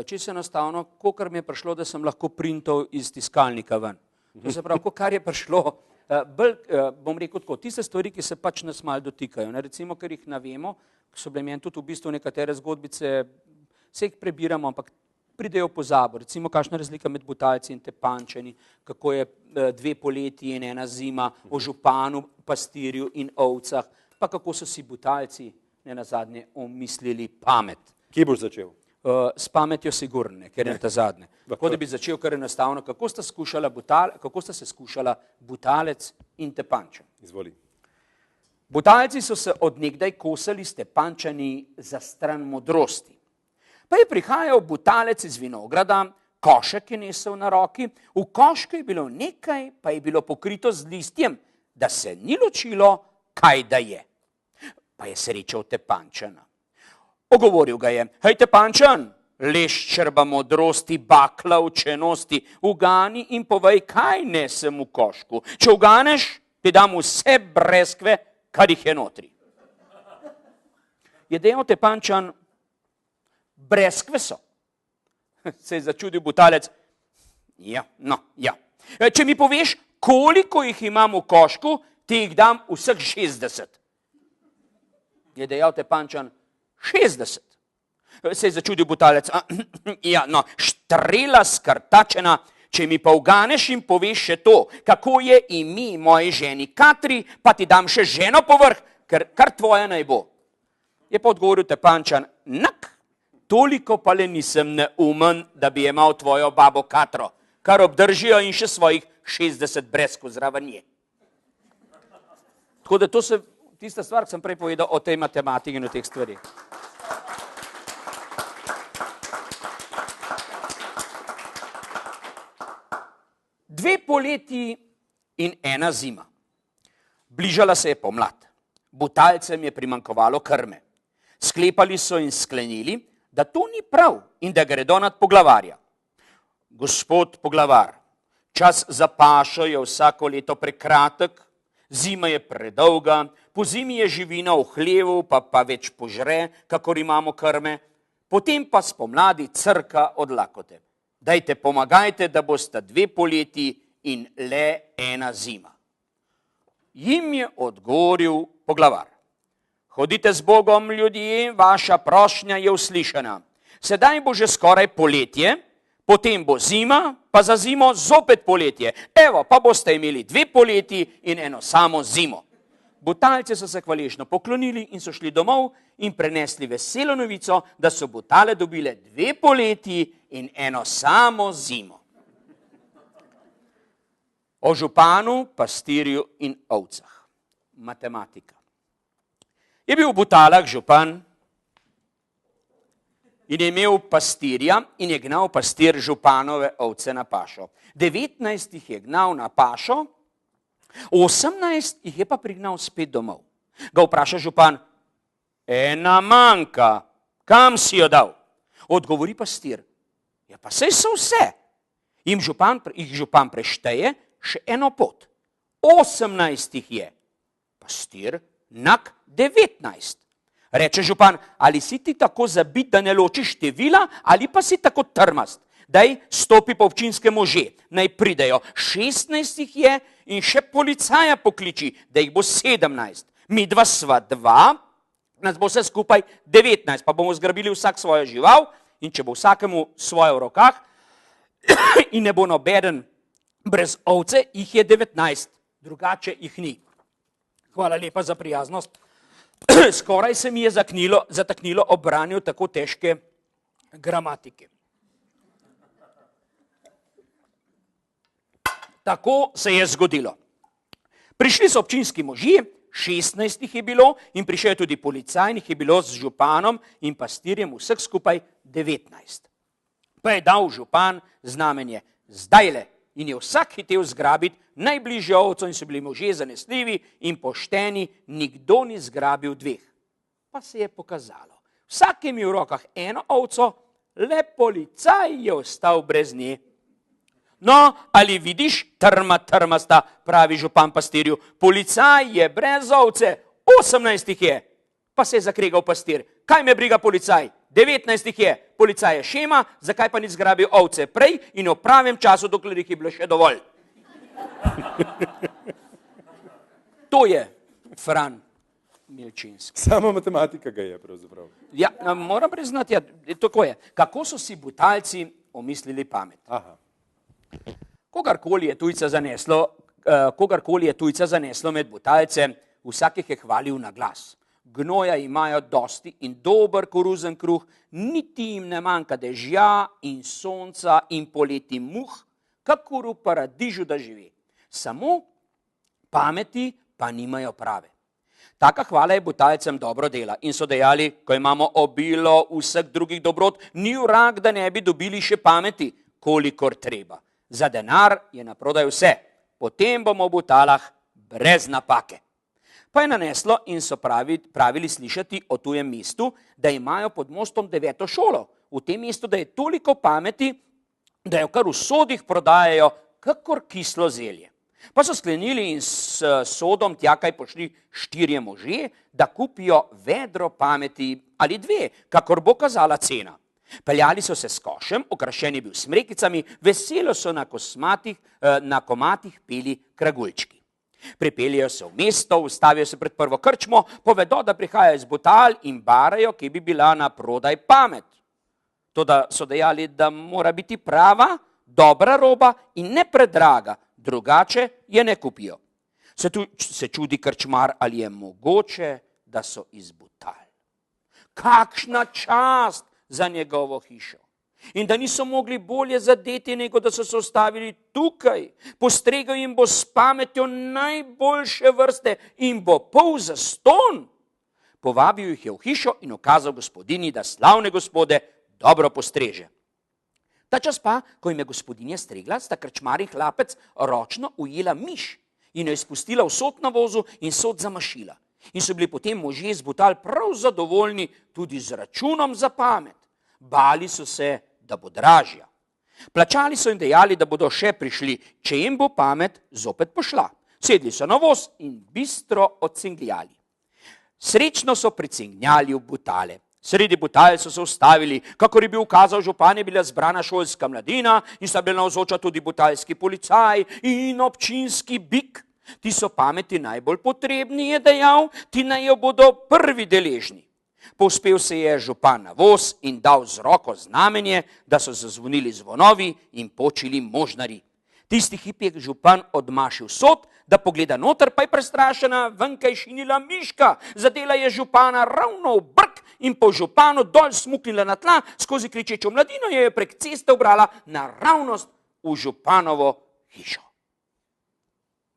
Čisto enostavno, kolikor mi je prišlo, da sem lahko printal iz tiskalnika ven. To se pravi, kar je prišlo, bom rekel tako, tiste stvari, ki se pač nas malo dotikajo, ne, recimo, ker jih ne vemo, so bile meni tudi v bistvu nekatere zgodbice, se jih prebiramo, ampak pridejo v pozabo, recimo, kakšna razlika med Butalci in Tepančani, kako je 2 poletji in 1 zima, o županu, pastirju in ovcah, pa kako so si Butalci nenazadnje omislili pamet. Kje boš začel? S pametjo sigurne, ker je ta zadnje. Tako da bi začel kar enostavno, kako sta se skušala Butalec in Tepančan. Izvoli. Butalci so se od nekdaj kosali s Tepančani za stran modrosti. Pa je prihajal Butalec iz vinograda, košek je nesel na roki, v košku je bilo nekaj, pa je bilo pokrito z listjem, da se ni ločilo, kaj da je. Pa je srečal Tepančana. Ogovoril ga je, hej Tepančan, leščerba modrosti, bakla učenosti, ugani in povej, kaj nesem v košku. Če uganeš, ti dam vse breskve, kar jih je notri. Je dejal Tepančan, breskve so. Se je začudil Butalec. Ja. Če mi poveš, koliko jih imam v košku, ti jih dam vseh 60. Je dejal Tepančan, 60. Se je začudil Butalec. Ja, no, štrela skrtačena, če mi pa uganeš in poveš še to, kako je ime moji ženi Katri, pa ti dam še ženo povrh, ker kar tvoja naj bo. Je pa odgovoril Tepančan, toliko pa le nisem neumen, da bi imel tvojo babo Katro, kar obdržijo in še svojih 60 breskov zraven nje. Tako da to se, tista stvar, ki sem prej povedal o tej matematiki in o teh stvarih. Dve poletji in 1 zima. Bližala se je pomlad. Butalcem je primanjkovalo krme. Sklepali so in sklenili, da to ni prav in da gredo nad poglavarja. Gospod poglavar, čas za pašo je vsako leto prekratek, zima je predolga, po zimi je živina v hlevu, pa več požre, kakor imamo krme, potem pa spomladi crka od lakote. Dajte, pomagajte, da bosta 2 poletji in le 1 zima. Jim je odgovoril poglavar. Hodite z Bogom, ljudje, vaša prošnja je uslišana. Sedaj bo že skoraj poletje, potem bo zima, pa za zimo zopet poletje. Evo, pa boste imeli 2 poletji in 1 samo zimo. Butalci so se hvaležno poklonili in so šli domov in prenesli veselo novico, da so Butale dobile 2 poletji in 1 samo zimo. O županu, pastirju in ovcah. Matematika. Je bil v Butalah župan in je imel pastirja in je gnal pastir županove ovce na pašo. 19 jih je gnal na pašo, 18 jih je pa prignal spet domov. Ga vpraša župan, 1 manjka, kam si jo dal? Odgovori pastir, ja pa saj so vse. Jih župan prešteje še 1 pot. 18 jih je. Pastir, 19. Reče župan, ali si ti tako zabit, da ne ločiš števila, ali pa si tako trmast. Daj, stopi po občinskem može, naj pridejo. 16 jih je in še policaja pokliči, da jih bo 17. Midva sva 2, nas bo vse skupaj 19, pa bomo zgrabili vsak svojo žival in če bo vsakemu svoje v rokah in ne bo nobeden brez ovce, jih je 19, drugače jih ni. Hvala lepa za prijaznost. Skoraj se mi je zataknilo ob branju tako težke gramatike. Tako se je zgodilo. Prišli so občinski možje, 16 jih je bilo in prišel tudi policaj, jih je bilo z županom in pastirjem vseh skupaj 19. Pa je dal župan znamenje zdajle in je vsak hitel zgrabiti najbližjo ovco in so bili možje zanesljivi in pošteni, nikdo ni zgrabil 2. Pa se je pokazalo. Vsak je imel v rokah 1 ovco, le policaj je ostal brez nje. No, ali vidiš, trmasta, pravi župan pastirju, policaj je brez ovce, 18 jih je. Pa se je zakregal pastir, kaj me briga policaj, 19 jih je, policaj je šema, zakaj pa ni zgrabil ovce prej in v pravem času, dokler jih je bilo še dovolj. To je Fran Milčinski. Sama matematika ga je pravzaprav. Ja, moram priznati, ja, tako je. Kako so si Butalci omislili pamet? Aha. Kogarkoli je tujca zaneslo med Butalce, vsak jih je hvalil na glas. Gnoja imajo dosti in dober koruzen kruh, niti jim ne manjka dežja in sonca in poleti muh, kakor v paradižu da živi. Samo pameti pa nimajo prave. Taka hvala je Butalcem dobro dela in so dejali, ko imamo obilo vseh drugih dobrot, ni vrag, da ne bi dobili še pameti, kolikor treba. Za denar je naprodaj vse, potem bomo v Butalah brez napake. Pa je naneslo in so pravili slišati o tujem mestu, da imajo pod mostom 9. šolo. V tem mestu, da je toliko pameti, da jo kar v sodih prodajajo, kakor kislo zelje. Pa so sklenili in s sodom tja kaj pošli 4 možje, da kupijo vedro pameti ali 2, kakor bo kazala cena. Peljali so se s košem, okrašeni bil s smrekicami, veselo so na komatih peli kragulčki. Pripeljejo se v mesto, ustavijo se pred prvo krčmo, povedo, da prihajajo iz Butal in barajo, ki bi bila na prodaj pamet. Toda so dejali, da mora biti prava, dobra roba in ne predraga, drugače je ne kupijo. Se čudi krčmar, ali je mogoče, da so iz Butal. Kakšna čast za njegovo hišo. In da niso mogli bolje zadeti, nego da so se ustavili tukaj. Postregel jim bo s pametjo najboljše vrste in bo pol zastonj. Povabil jih je v hišo in ukazal gospodinji, da slavne gospode dobro postreže. Ta čas pa, ko jim je gospodinja stregla, sta krčmar in hlapec ročno ujela miš in jo izpustila v sod na vozu in sod zamašila. In so bili potem možje iz Butal prav zadovoljni tudi z računom za pamet. Bali so se, da bo dražja. Plačali so in dejali, da bodo še prišli, če jim bo pamet zopet pošla. Sedli so na voz in bistro odcingljali. Srečno so pricingljali v Butale. Sredi Butal so se ustavili, kakor je bil ukazal župan, je bila zbrana šolska mladina in sta bila navzoča tudi butalski policaj in občinski bik. Ti so pameti najbolj potrebni, je dejal, ti naj jo bodo prvi deležni. Povzpel se je župan na voz in dal z roko znamenje, da so zazvonili zvonovi in počili možnari. Tisti hip je župan odmašil sod, da pogleda noter, pa je prestrašena venkaj šinila miška. Zadela je župana ravno v brk in po županu dol smuknila na tla, skozi kričečo mladino je prek ceste obrala naravnost v županovo hišo.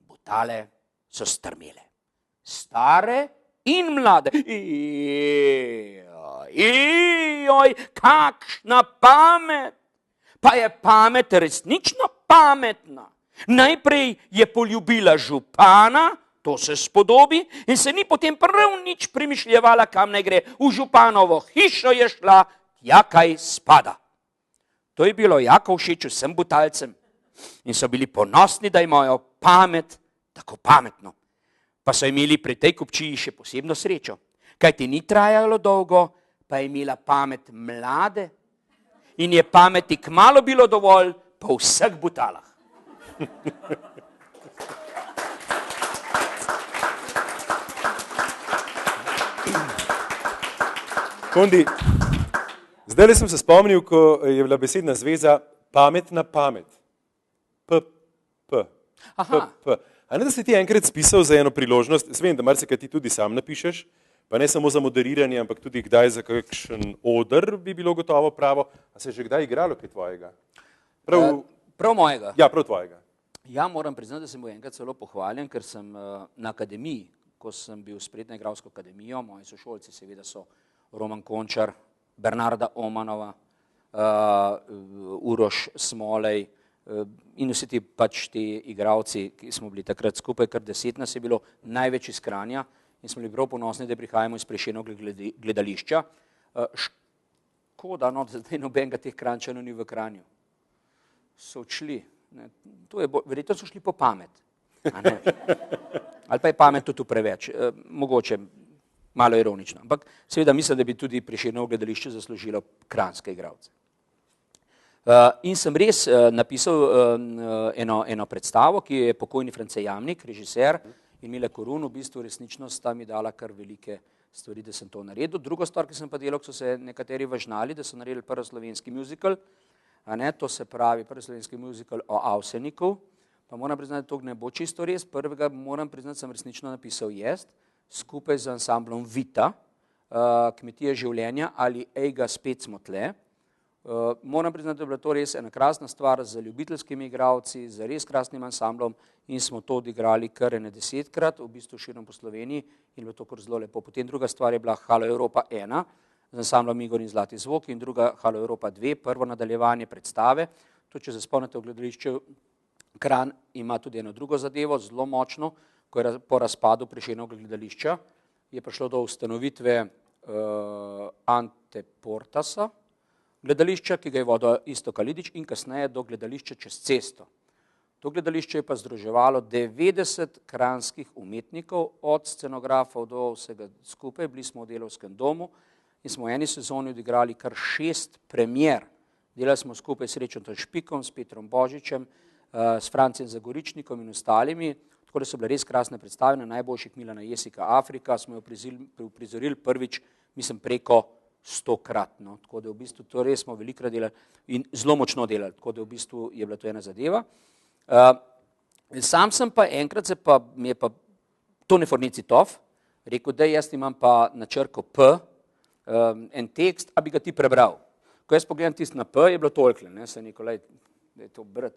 Butale so strmele. Stare in mlade. Ijoj, kakšna pamet! Pa je pamet resnično pametna. Najprej je poljubila župana, to se spodobi, in se ni potem prav nič premišljevala, kam naj gre. V županovo hišo je šla, tja kaj spada. To je bilo jako všeč vsem Butalcem in so bili ponosni, da imajo pamet tako pametno. Pa so imeli pri tej kupčiji še posebno srečo. Kajti ni trajalo dolgo, pa je imela pamet mlade in je pameti kmalu bilo dovolj po vseh Butalah. Kondi, zdaj sem se spomnil, ko je bila besedna zveza pametna pamet. P. A ne, da si ti enkrat spisal za eno priložnost, vem, da marsikaj ti tudi sam napišeš, pa ne samo za moderiranje, ampak tudi kdaj za kakšen oder bi bilo gotovo pravo. A se je že kdaj igralo kaj tvojega? Prav mojega? Ja, prav tvojega. Ja, moram priznati, da sem bil enkrat celo pohvaljen, ker sem na akademiji, ko sem bil s Sprednjo igralsko akademijo, moji sošolci seveda so Roman Končar, Bernarda Omanova, Uroš Smolej, in vsi ti pač ti igralci, ki smo bili takrat skupaj, kar 10 nas je bilo, največ iz Kranja in smo bili prav ponosni, da prihajamo iz Prešernovega gledališča. Škoda, no, zdaj nobenega teh Kranjčanov ni v Kranju. So odšli. Verjetno so šli po pamet. Ali pa je pamet tudi preveč. Mogoče malo ironično. Ampak seveda mislim, da bi tudi Prešernovo gledališče zaslužilo kranjske igralce. In sem res napisal eno predstavo, ki je pokojni France Jamnik, režiser, in Mile Korun, v bistvu resnično sta mi dala kar velike stvari, da sem to naredil. Druga stvar, ki sem pa delal, so se nekateri važnali, da so naredili prvi slovenski musical, to se pravi prvi slovenski musical o Avseniku, pa moram priznati, da to ne bo čisto res. Prvega moram priznati, sem resnično napisal jaz, skupaj z ansamblom Vita, Kmetija življenja ali Ejga, spet smo tle. Moram priznati, da je bila to res ena krasna stvar z ljubiteljskimi igralci, z res krasnim ansamblom in smo to odigrali kar 10krat, v bistvu širom po Sloveniji in bilo to kar zelo lepo. Potem druga stvar je bila Halo Evropa 1 z ansamblom Igor in Zlati zvok in druga Halo Evropa 2, prvo nadaljevanje predstave. To, če se spomnite, v gledališču Kranj ima tudi eno drugo zadevo, zelo močno, ko je po razpadu Prešernovega gledališča, je prišlo do ustanovitve Ante Portasa, gledališča, ki ga je vodil Iztok Kalidič in kasneje do gledališča Čez cesto. To gledališče je pa združevalo 90 kranjskih umetnikov, od scenografov do vsega skupaj, bili smo v Delavskem domu in smo v eni sezoni odigrali kar 6 premier. Delali smo skupaj s Srečom Špikom, s Petrom Božičem, s Francijem Zagoričnikom in ostalimi, tako da so bile res krasne predstave, na najboljših Milana Jesika Afrika, smo jo prizorili prvič, mislim, preko 100krat, no. Tako da v bistvu to res smo velikrat delali in zelo močno delali, tako da v bistvu je bila to ena zadeva. Sam sem pa enkrat mi je pa Tone Fornici Tof rekel, da jaz imam pa na črko P en tekst, a bi ga ti prebral. Ko jaz pogledam tist na P, je bilo toliko, ne, se Nikolaj, da je to brat.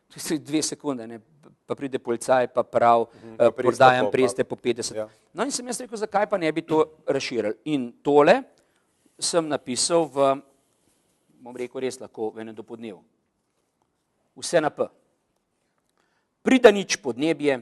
To je 2 sekunde, ne, pa pride policaj, pa prav, prodajam preste po 50. Ja. No in sem jaz rekel, zakaj pa ne bi to razširili. In tole sem napisal bom rekel res lahko, v enem dopodnevu. Vse na P. Pridanič podnebje,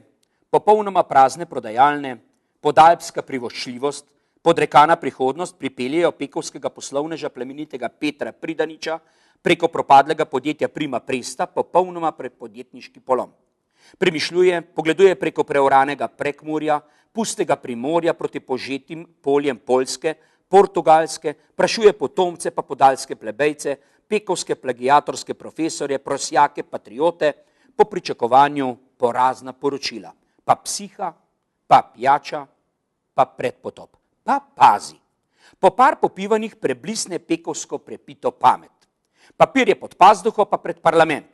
popolnoma prazne prodajalne, podalpska privoščljivost, podrekana prihodnost pripeljejo pekovskega poslovneža plemenitega Petra Pridaniča preko propadlega podjetja Prima Presta, popolnoma predpodjetniški polom. Premišljuje, pogleduje preko preoranega Prekmurja, pustega Primorja proti požetim poljem Poljske, Portugalske, prašuje potomce pa podalske plebejce, pekovske plagiatorske profesorje, prosjake, patriote, po pričakovanju porazna poročila. Pa psiha, pa pijača, pa predpotop. Pa pazi. Po par popivanih preblisne pekovsko prepito pamet. Papir je pod pazduho, pa pred parlament.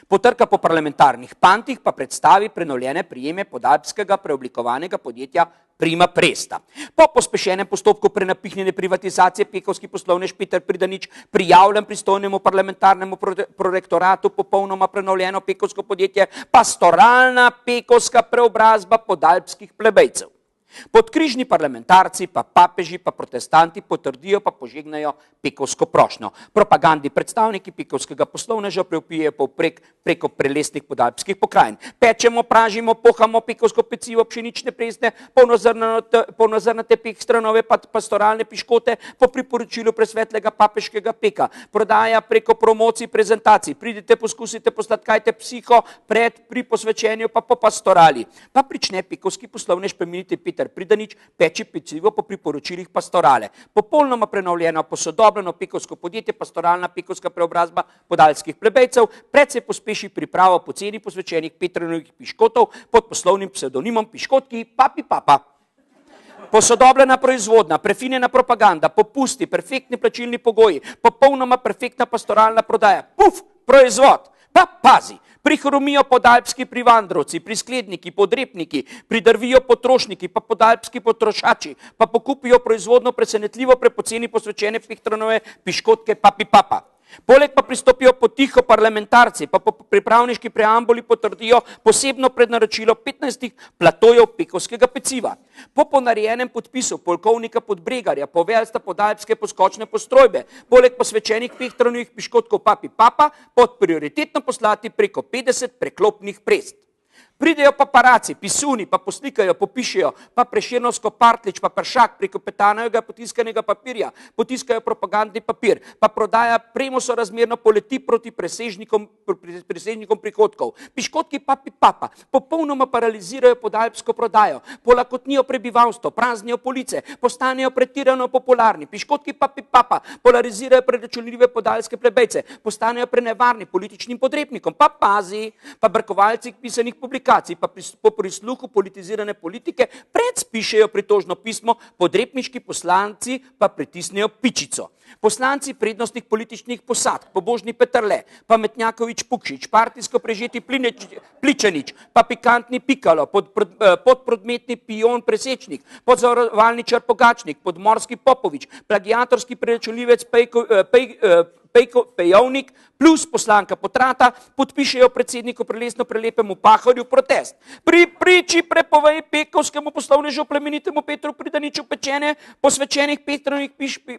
Potrka po parlamentarnih pantih, pa predstavi prenovljene prijeme podalpskega preoblikovanega podjetja Prima Presta. Po pospešenem postopku prenapihnjene privatizacije pekovski poslovnež Peter Pridanič prijavljen pristojnemu parlamentarnemu prorektoratu popolnoma prenovljeno pekovsko podjetje Pastoralna pekovska preobrazba podalpskih plebejcev. Podkrižni parlamentarci, pa papeži, pa protestanti potrdijo, pa požegnajo pekovsko prošnjo. Propagandni predstavniki pekovskega poslovneža preupijejo povprek preko prelesnih podalpskih pokrajin. Pečemo, pražimo, pohamo pekovsko pecivo, pšenične presne, polnozrnate pekstranove, pa pastoralne piškote po priporočilu presvetlega papeškega peka. Prodaja preko promocij, prezentacij. Pridite, poskusite, posladkajte psiho pri posvečenju, pa po pastorali. Pa prične pekovski poslovnež plemeniti Peter Pridanič peči pecivo po priporočilih pastorale. Popolnoma prenovljeno, posodobljeno pekovsko podjetje, pastoralna pekovska preobrazba podalskih plebejcev, predvsej pospeši pripravo poceni posvečenih Petrinovih piškotov pod poslovnim psevdonimom Piškotki Papi Papa. Posodobljena proizvodna, prefinjena propaganda, popusti, perfektni plačilni pogoji, popolnoma perfektna pastoralna prodaja. Puf, proizvod. Pa pazi. Prihromijo podalpski privandrovci, priskledniki, podrepniki, pridrvijo potrošniki, pa podalpski potrošači, pa pokupijo proizvodno presenetljivo prepoceni posvečene Pehtranove piškotke Papi Papa. Poleg pa pristopijo potiho parlamentarci, pa po pripravniški preambuli potrdijo posebno prednaročilo 15 platojev pekovskega peciva. Po ponarejenem podpisu polkovnika Podbregarja, poveljstva podalpske poskočne postrojbe, poleg posvečenih Pehtranovih piškotkov Papi Papa, pod prioritetno poslati preko 50 preklopnih prest. Pridejo paparaci, pisuni, pa poslikajo, popišejo, pa Prešernovsko partlič, pa pršak preko petanovega potiskanega papirja, potiskajo propagandni papir, pa prodaja premosorazmerno poleti proti presežnikom prihodkov. Piškotki Papi Papa popolnoma paralizirajo podalpsko prodajo, polakotnijo prebivalstvo, praznijo police, postanejo pretirano popularni. Piškotki Papi Papa polarizirajo preračunljive podalske plebejce, postanejo prenevarni političnim podrepnikom. Pa pazi, pa brkovalci pisanih publikacij komunikaciji pa po prisluhu politizirane politike predspišejo pritožno pismo, podrepniški poslanci pa pritisnejo pičico. Poslanci prednostnih političnih posadk, pobožni Peterle, Pametnjakovič Pukšič, partijsko prežeti Pličanič, pa pikantni Pikalo, podprodmetni Pijon Presečnik, podzavarovalničar Pogačnik, podmorski Popovič, plagiatorski preračunljivec Pejovnik plus poslanka Potrata podpišejo predsedniku prelesno prelepemu Pahorju protest. Pri priči prepovej pekovskemu poslovnežu plemenitemu Petru Pridaniču pečenje posvečenih Petrovih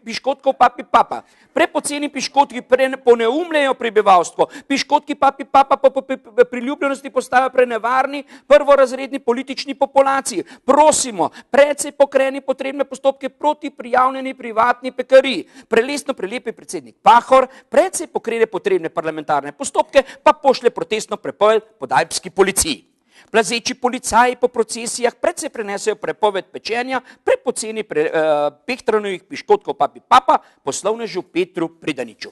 piškotkov papi papa. Prepoceni piškotki poneumljajo prebivalstvo. Piškotki papi papa po priljubljenosti postajajo prenevarni prvorazredni politični populaciji. Prosimo, precej pokreni potrebne postopke proti prijavljeni privatni pekariji. Prelesno prelepi predsednik Pahor precej pokrene potrebne parlamentarne postopke, pa pošlje protestno prepoved podalpski policiji. Plazeči policaji po procesijah precej prenesejo prepoved pečenja prepoceni Pehtranovih piškotkov papi papa poslovnežu Petru Pridaniču.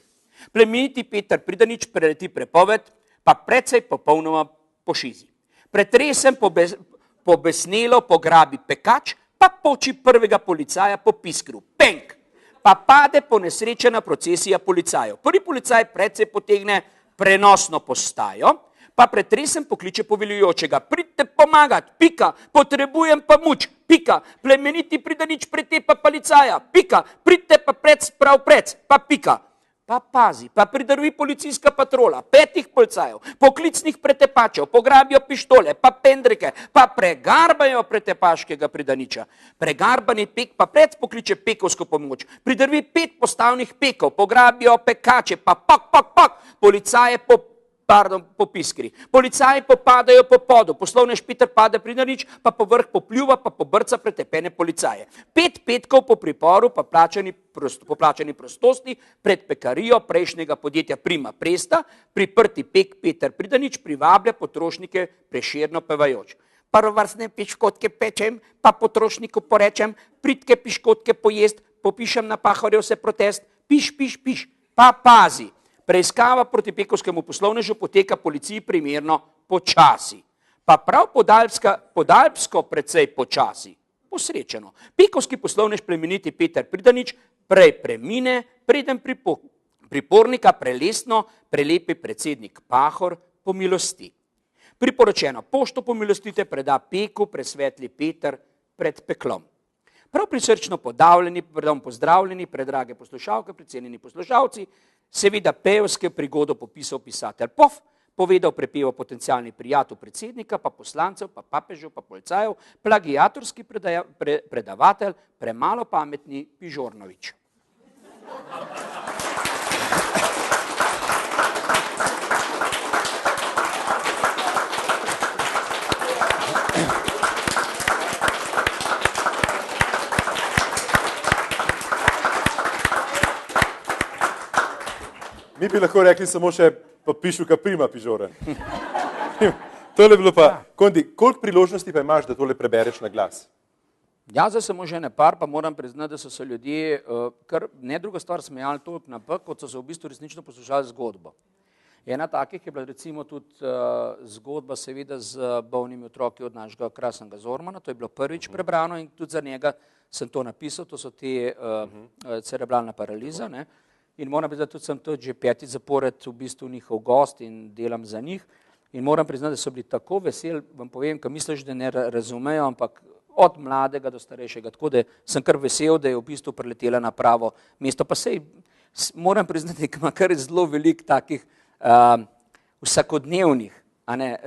Plemeniti Peter Pridanič preleti prepoved, pa precej popolnoma pošizi. Pretresem pobesnelo pograbi pekač, pa poči prvega policaja po piskru. Penk! Pa pade ponesrečena procesija policajev. Prvi policaj precej potegne prenosno postajo, pa pretresen pokliče poveljujočega. Pridite pomagati, pika, potrebujem pa muč, pika, plemeniti Pridanič pretepa policaja, pika, pridite pa prav prec, pa pika. Pa pazi, pa pridrvi policijska patrola, 5 policajev, poklicnih pretepačev, pograbijo pištole, pa pendrike, pa pregarbajo pretepaškega Pridaniča. Pregarbani pek pa prec pokliče pekovsko pomoč, pridrvi 5 postavnih pekov, pograbijo pekače, pa policaje po piskri. Policaji popadajo po podu, poslovnež Peter pade Pridanič, pa povrh popljuva, pa pobrca pretepene policaje. 5 petkov po priporu, pa poplačani prostosti pred pekarijo prejšnjega podjetja Prima Presta, priprti pek Peter Pridanič privablja potrošnike prešerno pevajoč. Prvovrstne piškotke pečem, pa potrošniku porečem, pridke piškotke pojest, popišem na Pahorjev se protest, piš, pa pazi. Preiskava proti pekovskemu poslovnežu poteka policiji primerno počasi. Pa prav podalpsko precej počasi. Posrečeno. Pekovski poslovnež plemeniti Peter Pridanič prej premine, preden pripornika prelesno prelepi predsednik Pahor pomilosti. Priporočeno, pošto pomilostite preda peku presvetli Peter pred peklom. Prav prisrčno pozdravljeni, predrage poslušalke, precenjeni poslušalci, seveda pevske prigodo popisal pisatelj Pof, povedal prepeval potencialni prijatelj predsednika, pa poslancev, pa papežev, pa policajev, plagiatorski predavatelj, premalo pametni Pižornovič. Mi bi lahko rekli samo še pa pišu, ka prima Pižoren. Tole bilo pa, Kondi, koliko priložnosti pa imaš, da tole prebereš na glas? Ja, zdaj samo že ne par, pa moram priznati, da so se ljudje, kar ne druga stvar, smejali toliko na pek, kot so se v bistvu resnično poslušali zgodbo. Ena takih je bila recimo tudi zgodba seveda z bolnimi otroki od našega krasnega Zormana, to je bilo prvič prebrano in tudi za njega sem to napisal, to so te cerebralna paraliza, ne. In moram priznati, tudi sem tudi že 5. zapored v bistvu njihov gost in delam za njih. In moram priznati, da so bili tako veseli, vam povem, ko misliš, da ne razumejo, ampak od mladega do starejšega. Tako da sem kar vesel, da je v bistvu preletela na pravo mesto. Pa sej moram priznati, da ima kar zelo veliko takih vsakodnevnih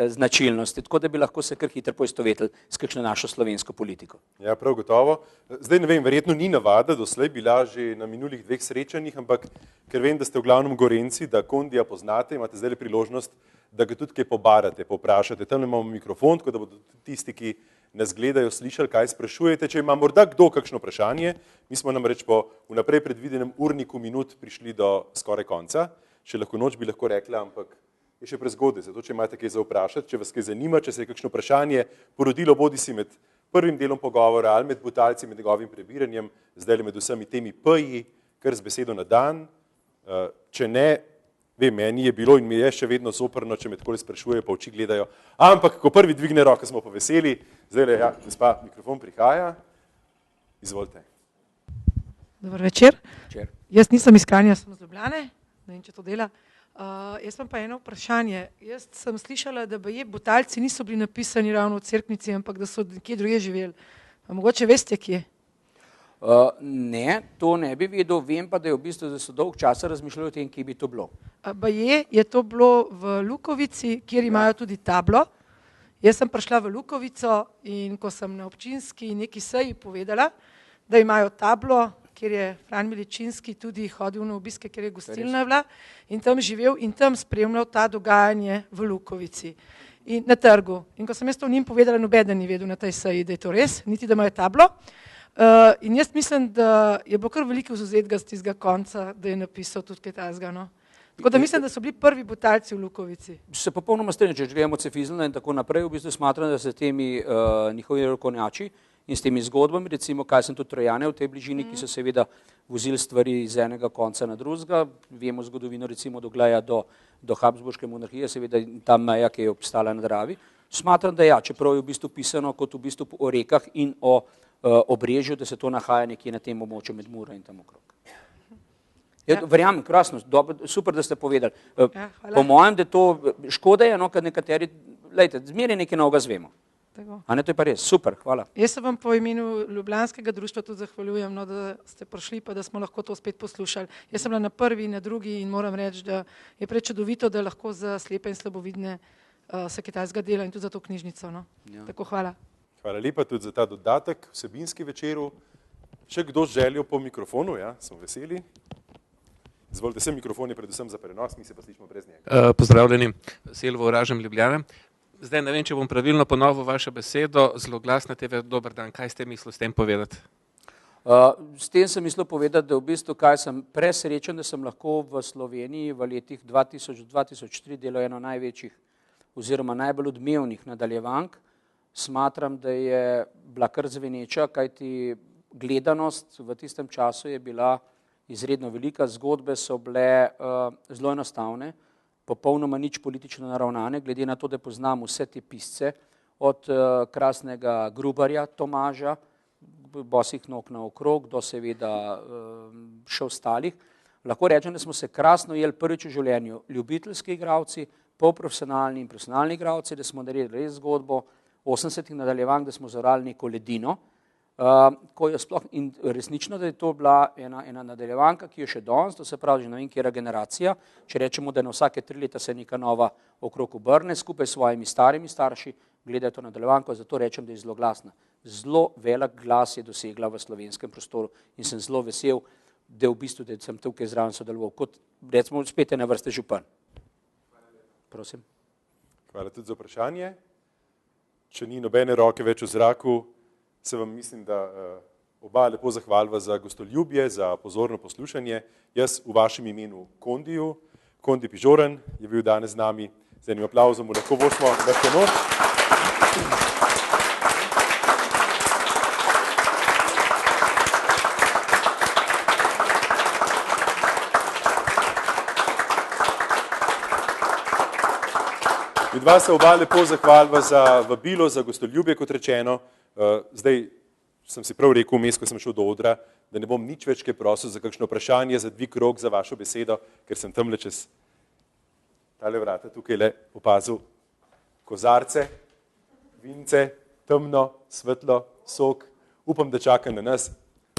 značilnosti, tako da bi lahko se kar hitro poistovetili s kakšno našo slovensko politiko. Ja, prav gotovo. Zdaj ne vem, verjetno ni navada, doslej bila že na minulih 2 srečanjih, ampak ker vem, da ste v glavnem Gorenci, da Kondija poznate, imate zdaj priložnost, da ga tudi kaj pobarate, povprašate. Tam imamo mikrofon, tako da bodo tisti, ki nas gledajo, slišali, kaj sprašujete. Če ima morda kdo kakšno vprašanje, mi smo namreč po vnaprej predvidenem urniku minut prišli do skoraj konca. Še lahko noč bi lahko rekla, ampak je še prezgodaj, zato če imate kaj za vprašati, če vas kaj zanima, če se je kakšno vprašanje porodilo bodi si med prvim delom pogovora ali med Butalci, med njegovim prebiranjem, zdaj med vsemi temi P-ji, kar z besedo na dan. Če ne, Vem, meni je bilo in mi je še vedno zoprno, če me takole sprašujejo, pa oči gledajo. Ampak, ko prvi dvigne roko, smo pa veseli. Zdaj, ja, gospa, mikrofon prihaja. Izvolite. Dober večer. Večer. Jaz nisem iz Kranja, sem iz Ljubljane, ne vem, če to dela. Jaz imam pa eno vprašanje. Jaz sem slišala, da baje Butalci niso bili napisani ravno v Cerknici, ampak da so kje druge živeli. A mogoče veste, kje? Ne, to ne bi vedel, vem pa, da je v bistvu, da so dolg časa razmišljali o tem, kje bi to bilo. Baje je to bilo v Lukovici, kjer imajo tudi tablo. Jaz sem prišla v Lukovico in ko sem na občinski neki seji povedala, da imajo tablo, kjer je Fran Miličinski tudi hodil na obiske, kjer je gostilna bila in tam živel in tam spremljal ta dogajanje v Lukovici in na trgu. In ko sem jaz to njim povedala, nobeden ni vedel na tej seji, da je to res, niti da imajo tablo. In jaz mislim, da je bilo kar veliko vzuzetega z tistega konca, da je napisal tudi kaj takega. No? Tako da mislim, da so bili prvi Butalci v Lukovici. Se popolnoma strinjam, če gremo Cefizlna in tako naprej, v bistvu smatram, da se temi njihovi rokovnjači in s temi zgodbami, recimo kaj sem tudi Trojane v tej bližini, ki so seveda vozili stvari iz enega konca na drugega, vemo zgodovino recimo do Gleja do Habsburške monarhije, seveda ta meja, ki je obstala na Dravi. Smatram, da ja, čeprav je v bistvu pisano kot v bistvu o rekah in o Obrežju, da se to nahaja nekje na tem območju med Muro in tam okrog. Verjamem, krasno, super, da ste povedali. Po mojem, da to škoda je, no, kad nekateri, lejte, zmeraj nekaj novega zvemo. A ne, to je pa res, super, hvala. Jaz se vam po imenu Ljubljanskega društva tudi zahvaljujem, no, da ste prišli pa da smo lahko to spet poslušali. Jaz sem bila na prvi in na drugi in moram reči, da je prečudovito, da lahko za slepe in slabovidne se kaj takega dela in tudi za to knjižnico. No. Ja. Tako hvala. Hvala lepa tudi za ta dodatek vsebinski večeru. Še kdo z željo po mikrofonu, ja, smo veseli. Izvolite, se mikrofon je predvsem za prenos, mi se pa slišimo brez njega. Pozdravljeni, Silvo Oražem, Ljubljana. Zdaj ne vem, če bom pravilno ponovil vašo besedo, Zloglasna TV, dober dan, kaj ste mislili s tem povedati? S tem sem mislil povedati, da v bistvu kaj sem presrečen, da sem lahko v Sloveniji v letih 2000-2003 delal eno največjih oziroma najbolj odmevnih nadaljevank. Smatram, da je bila kar zveneča, kajti gledanost v tistem času je bila izredno velika, zgodbe so bile zelo enostavne, popolnoma nič politično naravnane, glede na to, da poznam vse te pisce, od krasnega Grubarja, Tomaža, bosih nog naokrog, do seveda še ostalih. Lahko rečem, da smo se krasno jeli prvič v življenju ljubiteljski igralci, polprofesionalni in profesionalni igralci, da smo naredili res zgodbo, 80-ih nadaljevank, da smo zorali neko ledino, ko je sploh in resnično, da je to bila ena nadaljevanka, ki je še danes, to se pravi, že ne vem, kjera generacija, če rečemo, da na vsake 3 leta se neka nova okrog obrne, skupaj s svojimi starimi starši gledajo to nadaljevanko, zato rečem, da je zelo glasna. Zelo velik glas je dosegla v slovenskem prostoru in sem zelo vesel, da v bistvu, da sem tukaj zraven sodeloval, kot recimo spet na vrste župan. Prosim. Hvala tudi za vprašanje. Če ni nobene roke več v zraku, se vam mislim, da oba lepo zahvalva za gostoljubje, za pozorno poslušanje. Jaz v vašem imenu Kondiju, Kondi Pižoren je bil danes z nami, z enim aplauzom mu lahko vošmo vrste noč. Vidva se oba lepo zahvalva za vabilo, za gostoljubje, kot rečeno. Zdaj sem si prav rekel vmes, ko sem šel do odra, da ne bom nič več kaj prosil za kakšno vprašanje, za dvig rok, za vašo besedo, ker sem tamle čez tale vrata tukaj le opazil kozarce, vince, temno, svetlo, sok. Upam, da čaka na nas.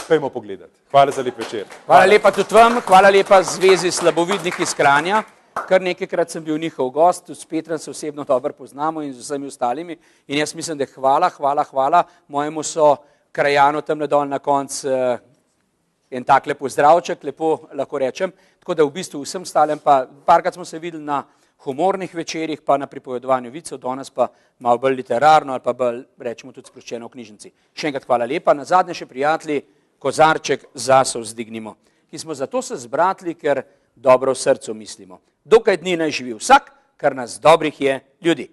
Pejmo pogledati. Hvala za lep večer. Hvala lepa tudi vam, hvala lepa Zvezi slabovidnih iz Kranja. Kar nekajkrat sem bil njihov gost, tudi s Petrom se osebno dobro poznamo in z vsemi ostalimi in jaz mislim, da hvala mojemu so krajanu tam dol na koncu en tak lepo zdravček, lepo lahko rečem, tako da v bistvu vsem stalem pa parkrat smo se videli na humornih večerjih pa na pripovedovanju vicev, danes pa malo bolj literarno ali pa bolj rečemo tudi sproščeno v knjižnici. Še enkrat hvala lepa, nazadnje še prijatelji, kozarček za sovzdignimo, ki smo zato se zbratili, ker dobro v srcu mislimo. Dokaj dni naj živi vsak, kar nas dobrih je ljudi.